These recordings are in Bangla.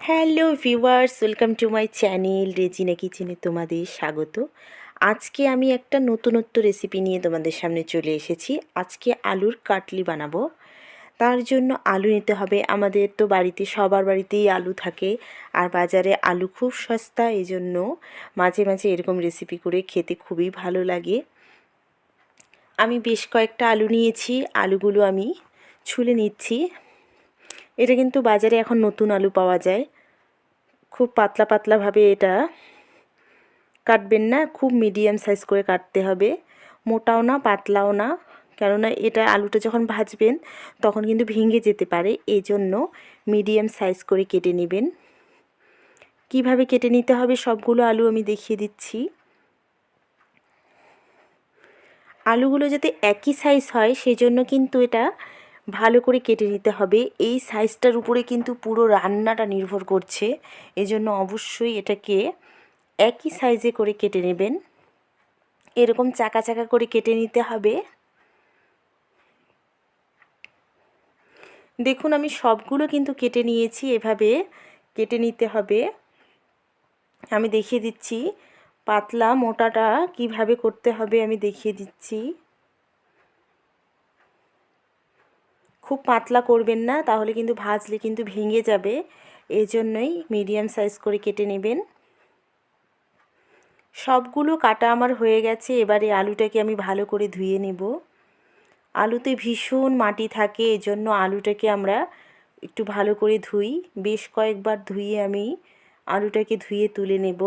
Hello viewers, welcome to my channel Rezina কিচেনে তোমাদের স্বাগত। আজকে আমি একটা নতুনত্ব রেসিপি নিয়ে তোমাদের সামনে চলে এসেছি। আজকে আলুর কাটলি বানাবো। তার জন্য আলু নিতে হবে। আমাদের তো বাড়িতে সবার বাড়িতেই আলু থাকে, আর বাজারে আলু খুব সস্তা, এই জন্য মাঝে মাঝে এরকম রেসিপি করে খেতে খুবই ভালো লাগে। আমি বেশ কয়েকটা আলু নিয়েছি, আলুগুলো আমি ছুলে নিচ্ছি। এটা কিন্তু বাজারে এখন নতুন আলু পাওয়া যায়। খুব পাতলা পাতলাভাবে এটা কাটবেন না, খুব মিডিয়াম সাইজ করে কাটতে হবে, মোটাও না পাতলাও না, কেননা এটা আলুটা যখন ভাজবেন তখন কিন্তু ভেঙে যেতে পারে, এই জন্য মিডিয়াম সাইজ করে কেটে নেবেন। কিভাবে কেটে নিতে হবে সবগুলো আলু আমি দেখিয়ে দিচ্ছি। আলুগুলো যাতে একই সাইজ হয় সেই জন্য কিন্তু এটা ভালো করে কেটে নিতে হবে। এই সাইজটার উপরে কিন্তু পুরো রান্নাটা নির্ভর করছে, এজন্য অবশ্যই এটাকে একই সাইজে করে কেটে নেবেন। এরকম চাকা চাকা করে কেটে নিতে হবে। দেখুন আমি সবগুলো কিন্তু কেটে নিয়েছি, এভাবে কেটে নিতে হবে। আমি দেখিয়ে দিচ্ছি পাতলা মোটাটা কিভাবে করতে হবে, আমি দেখিয়ে দিচ্ছি। খুব পাতলা করবেন না, তাহলে কিন্তু ভাজলে কিন্তু ভেঙে যাবে, এই জন্যই মিডিয়াম সাইজ করে কেটে নেবেন। সবগুলো কাটা আমার হয়ে গেছে। এবারে আলুটাকে আমি ভালো করে ধুয়ে নেব। আলুতে ভীষণ মাটি থাকে, এজন্য আলুটাকে আমরা একটু ভালো করে ধুই। বেশ কয়েকবার ধুয়ে আমি আলুটাকে ধুয়ে তুলে নেব।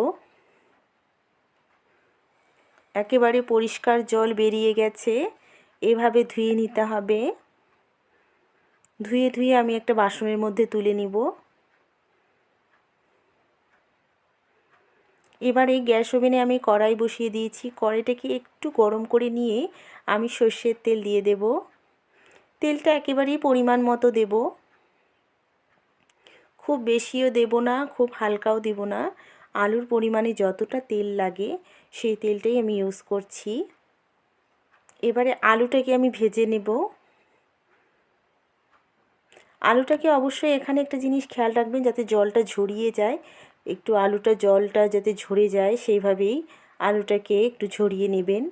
একেবারে পরিষ্কার জল বেরিয়ে গেছে, এভাবে ধুয়ে নিতে হবে। ধুয়ে ধুয়ে আমি একটা বাসনের মধ্যে তুলে নিব। এবারে গ্যাস ওভেনে আমি কড়াই বসিয়ে দিয়েছি। কড়াইটাকে একটু গরম করে নিয়ে আমি সর্ষের তেল দিয়ে দেব। তেলটা একেবারেই পরিমাণ মতো দেব, খুব বেশিও দেব না, খুব হালকাও দেব না। আলুর পরিমাণে যতটা তেল লাগে সেই তেলটাই আমি ইউজ করছি। এবারে আলুটাকে আমি ভেজে নেব। আলুটাকে অবশ্যই এখানে একটা জিনিস খেয়াল রাখবেন, যাতে জলটা ঝরিয়ে যায়। একটু জলটা যাতে ঝরে যায় সেইভাবেই আলুটাকে একটু ঝরিয়ে নেবেন।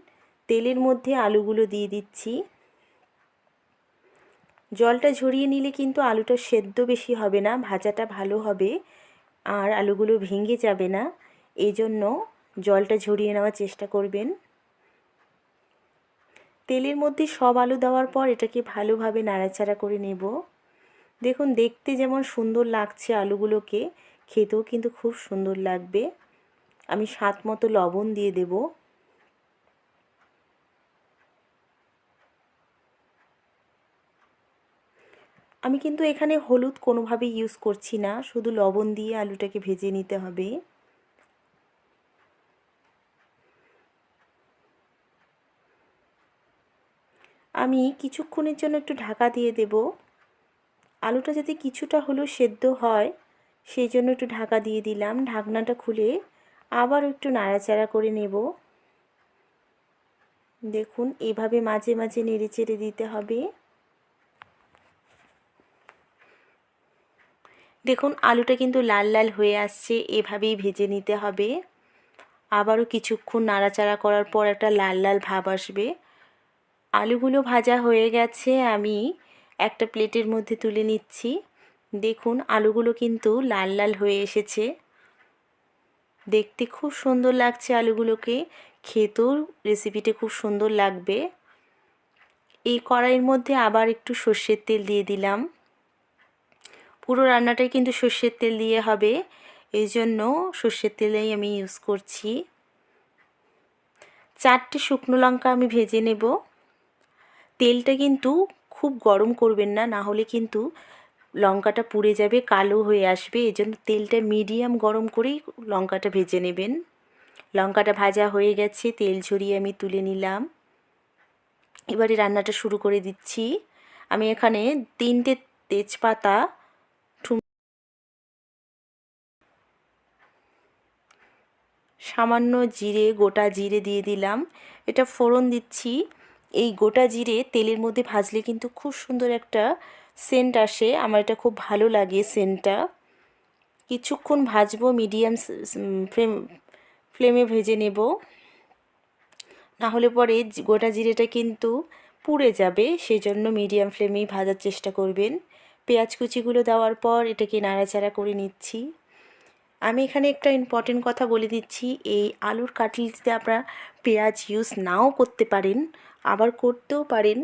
তেলের মধ্যে আলুগুলো দিয়ে দিচ্ছি। জলটা ঝরিয়ে নিলে কিন্তু আলুটা সেদ্ধ বেশি হবে না, ভাজাটা ভালো হবে, আর আলুগুলো ভেঙে যাবে না, এই জন্য জলটা ঝরিয়ে নেওয়ার চেষ্টা করবেন। তেলের মধ্যে সব আলু দেওয়ার পর এটাকে ভালোভাবে নাড়াচাড়া করে নেব। দেখুন দেখতে যেমন সুন্দর লাগছে আলুগুলোকে, খেতেও কিন্তু খুব সুন্দর লাগবে। আমি স্বাদ মতো লবণ দিয়ে দেব। আমি কিন্তু এখানে হলুদ কোনোভাবে ইউজ করছি না, শুধু লবণ দিয়ে আলুটাকে ভেজে নিতে হবে। আমি কিছুক্ষণের জন্য একটু ঢাকা দিয়ে দেব। আলুটা যাতে কিছুটা হলেও সেদ্ধ হয় সেই জন্য একটু ঢাকা দিয়ে দিলাম। ঢাকনাটা খুলে আবার একটু নাড়াচাড়া করে নেব। দেখুন এভাবে মাঝে মাঝে নেড়ে চেড়ে দিতে হবে। দেখুন আলুটা কিন্তু লাল লাল হয়ে আসছে, এভাবেই ভেজে নিতে হবে। আবারও কিছুক্ষণ নাড়াচাড়া করার পর একটা লাল লাল ভাব আসবে। আলুগুলো ভাজা হয়ে গেছে, আমি একটা প্লেটের মধ্যে তুলে নিচ্ছি। দেখুন আলুগুলো কিন্তু লাল লাল হয়ে এসেছে, দেখতে খুব সুন্দর লাগছে আলুগুলোকে, খেতেও রেসিপিটা খুব সুন্দর লাগবে। এই কড়াইয়ের মধ্যে আবার একটু সর্ষের তেল দিয়ে দিলাম। পুরো রান্নাটাই কিন্তু সর্ষের তেল দিয়ে হবে, এই জন্য সর্ষের তেলেই আমি ইউজ করছি। 4টে শুকনো লঙ্কা আমি ভেজে নেব। তেলটা কিন্তু খুব গরম করবেন না, না হলে কিন্তু লঙ্কাটা পুড়ে যাবে, কালো হয়ে আসবে, এজন্য তেলটা মিডিয়াম গরম করেই লঙ্কাটা ভেজে নেবেন। লঙ্কাটা ভাজা হয়ে গেছে, তেল ঝরিয়ে আমি তুলে নিলাম। এবারে রান্নাটা শুরু করে দিচ্ছি। আমি এখানে 3টে তেজপাতা, সামান্য জিরে, গোটা জিরে দিয়ে দিলাম। এটা ফোড়ন দিচ্ছি। এই গোটা জিরে তেলের মধ্যে ভাজলে কিন্তু খুব সুন্দর একটা সেন্ট আসে, আমার এটা খুব ভালো লাগে সেন্টটা। কিছুক্ষণ ভাজবো, মিডিয়াম ফ্লেমে ভেজে নেব, না হলে পরে গোটা জিরেটা কিন্তু পুড়ে যাবে, সেই জন্য মিডিয়াম ফ্লেমেই ভাজার চেষ্টা করবেন। পেঁয়াজ কুচিগুলো দেওয়ার পর এটাকে নাড়াচাড়া করে নিচ্ছি। আমি এখানে একটা ইম্পর্টেন্ট কথা বলে দিচ্ছি, এই আলুর কাটলেটে আপনারা পেঁয়াজ ইউজ নাও করতে পারেন, আবার করতেও পারেন।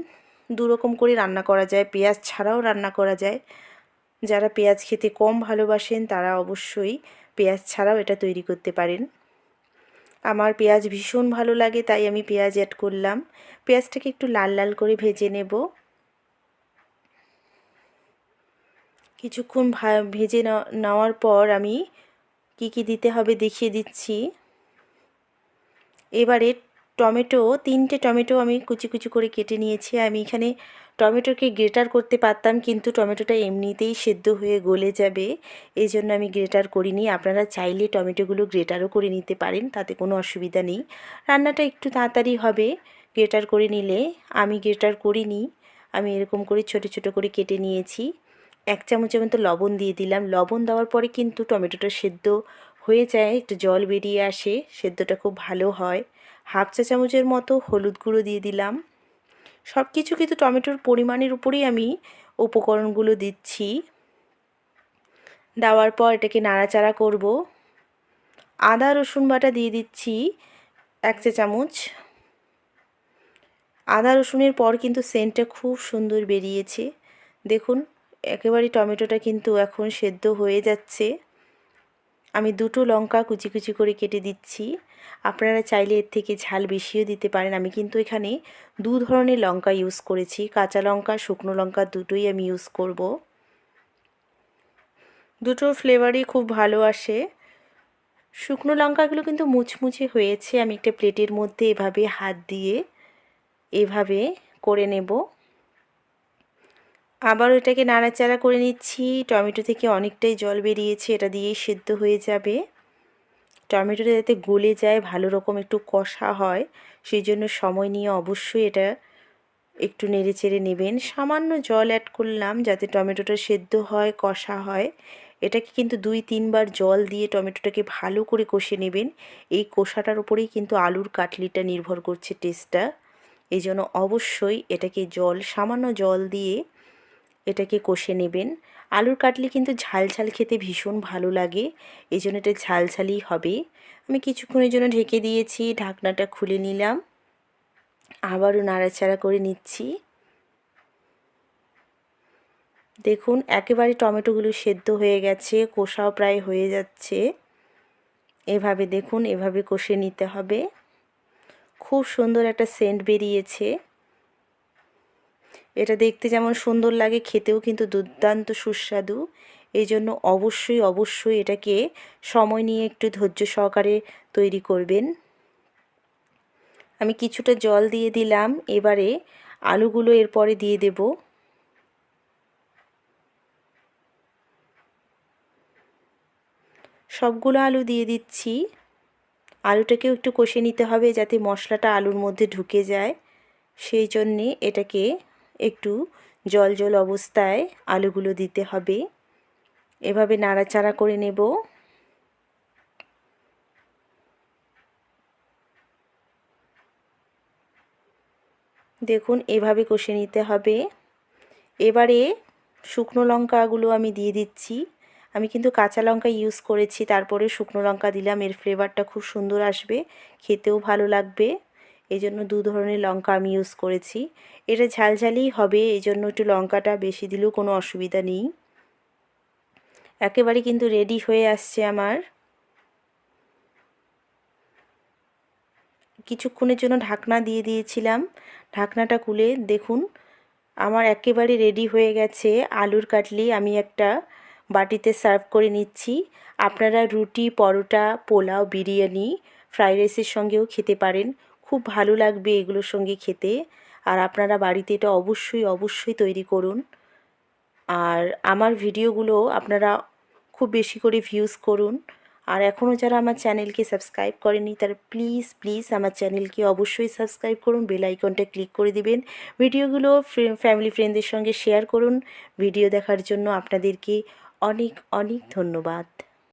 দুরকম করে রান্না করা যায়, পেঁয়াজ ছাড়াও রান্না করা যায়। যারা পেঁয়াজ খেতে কম ভালোবাসেন তারা অবশ্যই পেঁয়াজ ছাড়াও এটা তৈরি করতে পারেন। আমার পেঁয়াজ ভীষণ ভালো লাগে, তাই আমি পেঁয়াজ অ্যাড করলাম। পেঁয়াজটাকে একটু লাল লাল করে ভেজে নেব। কিছুক্ষণ ভেজে নেওয়ার পর আমি কি দিতে হবে দেখিয়ে দিচ্ছি। এবারে টমেটো, 3টে টমেটো আমি কুচি কুচি করে কেটে নিয়েছি। আমি এখানে টমেটোকে গ্রেটার করতে পারতাম, কিন্তু টমেটোটা এমনিতেই সেদ্ধ হয়ে গলে যাবে, এই জন্য আমি গ্রেটার করিনি। আপনারা চাইলে টমেটোগুলো গ্রেটারও করে নিতে পারেন, তাতে কোনো অসুবিধা নেই, রান্নাটা একটু তাড়াতাড়ি হবে গ্রেটার করে নিলে। আমি গ্রেটার করিনি, আমি এরকম করে ছোট ছোট করে কেটে নিয়েছি। 1 চামচের মতো লবণ দিয়ে দিলাম। লবণ দেওয়ার পরে কিন্তু টমেটোটা সেদ্ধ হয়ে যায়, একটু জল বেরিয়ে আসে, সেদ্ধটা খুব ভালো হয়। 1/2 চা চামচের মতো হলুদ গুঁড়ো দিয়ে দিলাম। সব কিছু কিন্তু টমেটোর পরিমাণের উপরেই আমি উপকরণগুলো দিচ্ছি। দেওয়ার পর এটাকে নাড়াচাড়া করব। আদা রসুন বাটা দিয়ে দিচ্ছি 1 চা চামচ। আদা রসুনের পর কিন্তু সেন্টটা খুব সুন্দর বেরিয়েছে। দেখুন একেবারে টমেটোটা কিন্তু এখন সেদ্ধ হয়ে যাচ্ছে। আমি 2টো লঙ্কা কুচি কুচি করে কেটে দিচ্ছি। আপনারা চাইলে এর থেকে ঝাল বেশিও দিতে পারেন। আমি কিন্তু এখানে 2 ধরনের লঙ্কা ইউজ করেছি, কাঁচা লঙ্কা, শুকনো লঙ্কা দুটোই আমি ইউজ করব। দুটোর ফ্লেভারই খুব ভালো আসে। শুকনো লঙ্কাগুলো কিন্তু মুচমুচে হয়েছে। আমি একটা প্লেটের মধ্যে এভাবে হাত দিয়ে এভাবে করে নেব। আবার এটাকে নাড়াচাড়া করে নিচ্ছি। টমেটো থেকে অনেকটাই জল বেরিয়েছে, এটা দিয়েই সেদ্ধ হয়ে যাবে। টমেটোটা যাতে গলে যায়, ভালো রকম একটু কষা হয়, সেই জন্য সময় নিয়ে অবশ্যই এটা একটু নেড়ে চেড়ে নেবেন। সামান্য জল অ্যাড করলাম যাতে টমেটোটা সেদ্ধ হয়, কষা হয়। এটাকে কিন্তু 2-3 বার জল দিয়ে টমেটোটাকে ভালো করে কষে নেবেন। এই কষাটার উপরেই কিন্তু আলুর কাটলিটা নির্ভর করছে টেস্টটা, এই জন্য অবশ্যই এটাকে সামান্য জল দিয়ে এটাকে কষে নেবেন। আলুর কাটলি কিন্তু ঝাল ঝাল খেতে ভীষণ ভালো লাগে, এই জন্য এটা ঝাল ঝালই হবে। আমি কিছুক্ষণের জন্য ঢেকে দিয়েছি, ঢাকনাটা খুলে নিলাম, আবারও নাড়াচাড়া করে নিচ্ছি। দেখুন একেবারে টমেটোগুলো সেদ্ধ হয়ে গেছে, কষাও প্রায় হয়ে যাচ্ছে। এভাবে দেখুন, এভাবে কষে নিতে হবে। খুব সুন্দর একটা সেন্ট বেরিয়েছে। এটা দেখতে যেমন সুন্দর লাগে, খেতেও কিন্তু দুর্দান্ত সুস্বাদু। এই জন্য অবশ্যই এটাকে সময় নিয়ে একটু ধৈর্য সহকারে তৈরি করবেন। আমি কিছুটা জল দিয়ে দিলাম। এবারে আলুগুলো এরপরে দিয়ে দেব। সবগুলো আলু দিয়ে দিচ্ছি। আলুটাকেও একটু কষে নিতে হবে যাতে মশলাটা আলুর মধ্যে ঢুকে যায়, সেই জন্যে এটাকে একটু জল জল অবস্থায় আলুগুলো দিতে হবে। এভাবে নাড়াচাড়া করে নেব। দেখুন এভাবে কষে নিতে হবে। এবারে শুকনো লঙ্কাগুলো আমি দিয়ে দিচ্ছি। আমি কিন্তু কাঁচা লঙ্কা ইউজ করেছি, তারপরে শুকনো লঙ্কা দিলাম, এর ফ্লেভারটা খুব সুন্দর আসবে, খেতেও ভালো লাগবে, এই জন্য 2 ধরনের লঙ্কা আমি ইউজ করেছি। এটা ঝালঝালই হবে, এই জন্য একটু লঙ্কাটা বেশি দিলেও কোনো অসুবিধা নেই। একেবারে কিন্তু রেডি হয়ে আসছে আমার। কিছুক্ষণের জন্য ঢাকনা দিয়ে দিয়েছিলাম, ঢাকনাটা খুলে দেখুন আমার একেবারে রেডি হয়ে গেছে আলুর কাটলি। আমি একটা বাটিতে সার্ভ করে নিচ্ছি। আপনারা রুটি, পরোটা, পোলাও, বিরিয়ানি, ফ্রাইড রাইসের সঙ্গেও খেতে পারেন, খুব ভালো লাগবে এগুলোর সঙ্গে খেতে। আর আপনারা বাড়িতে এটা অবশ্যই তৈরি করুন। আর আমার ভিডিওগুলো আপনারা খুব বেশি করে ভিউজ করুন। আর এখনও যারা আমার চ্যানেলকে সাবস্ক্রাইব করেনি তারা প্লিজ আমার চ্যানেলকে অবশ্যই সাবস্ক্রাইব করুন, বেল আইকনটা ক্লিক করে দিবেন। ভিডিওগুলো ফ্যামিলি ফ্রেন্ডদের সঙ্গে শেয়ার করুন। ভিডিও দেখার জন্য আপনাদেরকে অনেক ধন্যবাদ।